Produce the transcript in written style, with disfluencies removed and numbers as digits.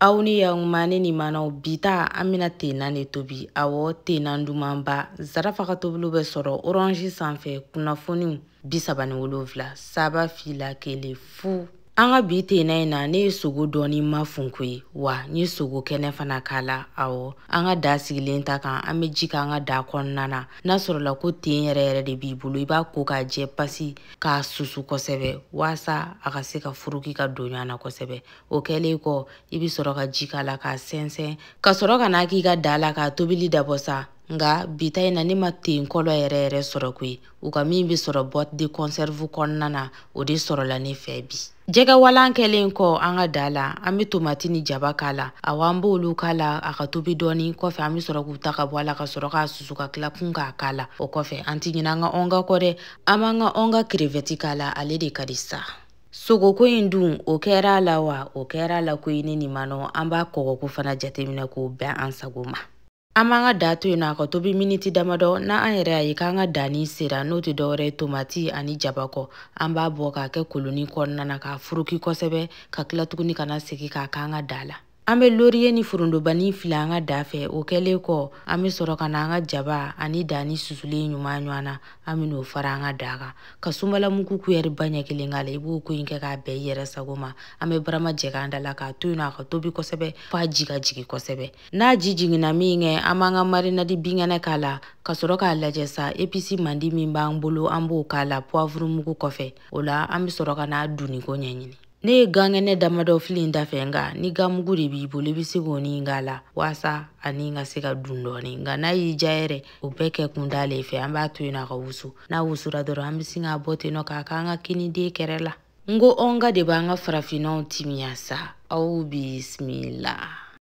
Auni yang mane ni mana bita amina tena ne tobi awo tena ndumamba zarafa ka tobulu be soro orange sanfɛ kunnafoni 37 saba fila kele fu anga bi tena ina ne sogo doni mafunkui wa ni sogo kene fana kala awo anga da sigilen ta kan ame jika anga da konnana na soro la ko ten yɛrɛ de bi bulu iba ko ka jɛ pasi ka susu kosɛbɛ wasa aka se ka furuki ka donyana kosɛbɛ o kɛlen kɔ ibi sɔrɔ ka jika la ka sɛnsɛn ka sɔrɔ ka na k'i ka dala ka tobili dabɔsa nga bita ina ne ma ten kɔlɔ yɛrɛ sɔrɔ koyi u ka min bi sɔrɔ boîte de conserve kɔnnana o de sɔrɔ la ne fɛ bi jɛgɛ walan kɛlen kɔ an ka dala an bi tomati ni jaba kala awa an b'olu kala a ka tobi dɔɔni kɔfɛ an bi sɔrɔ k'u ta ka bɔ a la ka sɔrɔ k'a susu ka tila kun k'a kala o kɔfɛ an ti ɲina an ka onga kɔ dɛ an b'an ka onga crevette kala ale de ka di sa sogoko in dun o kɛra la wa o kɛra la ko ne ni manɔ an b'a kɔgɔko fana jateminɛ k'o bɛn an sago ma an b'an ka da to yen a ka tobi miniti damadɔ na an yɛrɛ y'a ye k'an ka danni sera n'o tɛ dɔwɛrɛ tomati ani jaba kɔ an b'a bɔ k'a kɛ koloni kɔnɔna na k'a furuki kosɛbɛ ka tila tuguni ka na segin k'a k'an ka da la an bɛ loriye ni forondobani fila an ka da fɛ o kɛlen kɔ an bɛ sɔrɔ ka na an ka jaba ani danni susulen ɲuman ɲɔgɔn na an bɛ n'o fara an ka da kan ka sunbala mugu kuyɛri ba ɲɛ kelen k'a la i b'o ko in kɛ k'a bɛɛ i yɛrɛ sago ma an bɛ barama jɛ k'an da la k'a to yen a ka tobi kosɛbɛ f'a ji ka jigin kosɛbɛ n'a ji jiginna min kɛ an b'an ka marinade binkɛnɛ k'a la ka sɔrɔ k'a lajɛ sa episi mandi min b'an bolo an b'o k'a la poivre mugu kɔfɛ o la an bɛ sɔrɔ ka n'a dunniko ɲɛɲini ne ye gankɛnɛ damadɔ fili in da fɛ nka ni gamugu de b'i bolo i bɛ se k'o ni k'a la wasa ani ka se ka dun dɔɔni nka n'a y'i ja yɛrɛ o bɛɛ kɛ kun d'ale fɛ an b'a to yen a ka wusu n'a wusura dɔrɔn an bɛ sin k'a bɔ ten nɔ k'a k'an ka kiniden kɛrɛ la n ko onga de b'an ka farafinnaw timiya sa aw bisimila